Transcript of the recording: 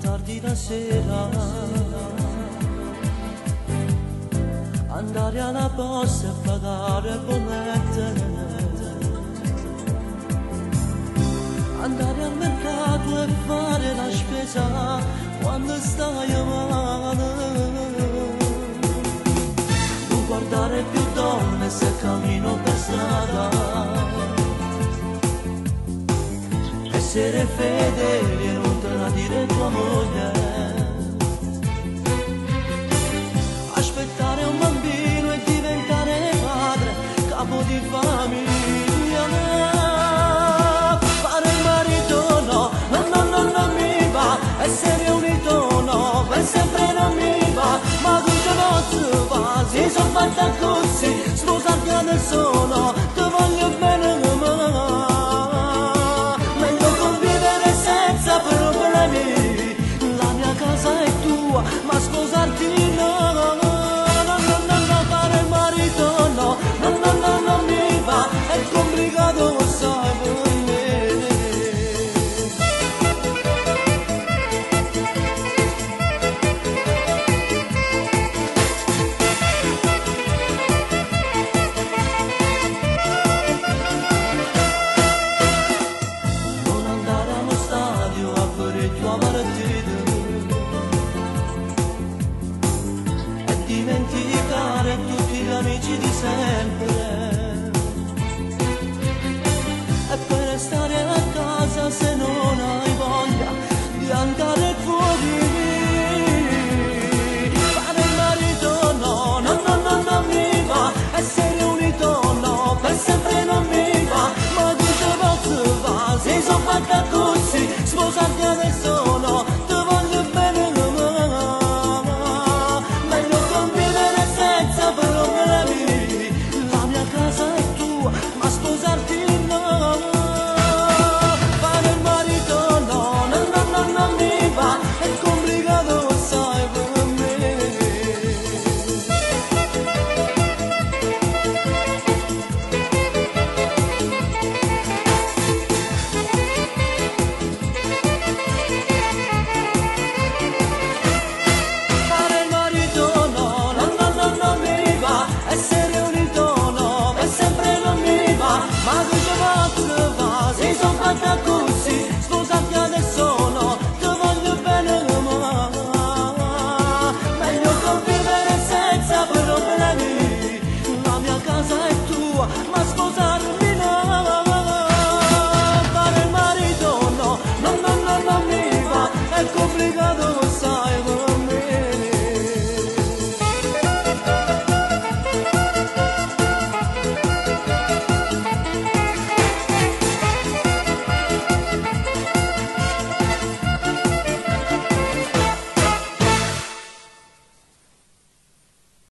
tardi la sera, andare alla posta e pagare bollette, andare al mercato e fare la spesa quando stai male, non guardare più donne se cammino per strada, essere fedeli e non tradire tua moglie, aspettare un bambino e diventare padre, capo di famiglia, fare il marito no, no, no, no, non mi va, essere unito no, per sempre non mi va, ma tutte non va, si sono fatta così, sposarti adesso no, ti voglio bene ma meglio convivere senza problemi, la mia casa è tua, ma sposarti no, no, no, no, no, fare il marito no, no, no, no, non mi va, è complicato sai per me. Non andare allo stadio a vedere tua partita e dimenticare tutti gli amici di sempre, e poi restare a casa se non hai voglia di andare fuori, fare il marito no, no, no, no, non mi va, essere unito no, per sempre non mi va, ma dice posso va, si sono fatta così, sposarti adesso no, ti voglio bene ma meglio convivere senza problemi, la mia casa è tua, ma sposarti no, fare il marito no, no, no, no, non mi va, è complicato sai per me. Fare il marito no, no, no, no, non mi va, essere unito no, per sempre non mi va, ma dice posso va, si sono fatta così, sposarti adesso no, ti voglio bene ma meglio convivere senza problemi, la mia casa è tua, ma sposarmi no, fare il marito no, no, no, no, non mi va, è complicato.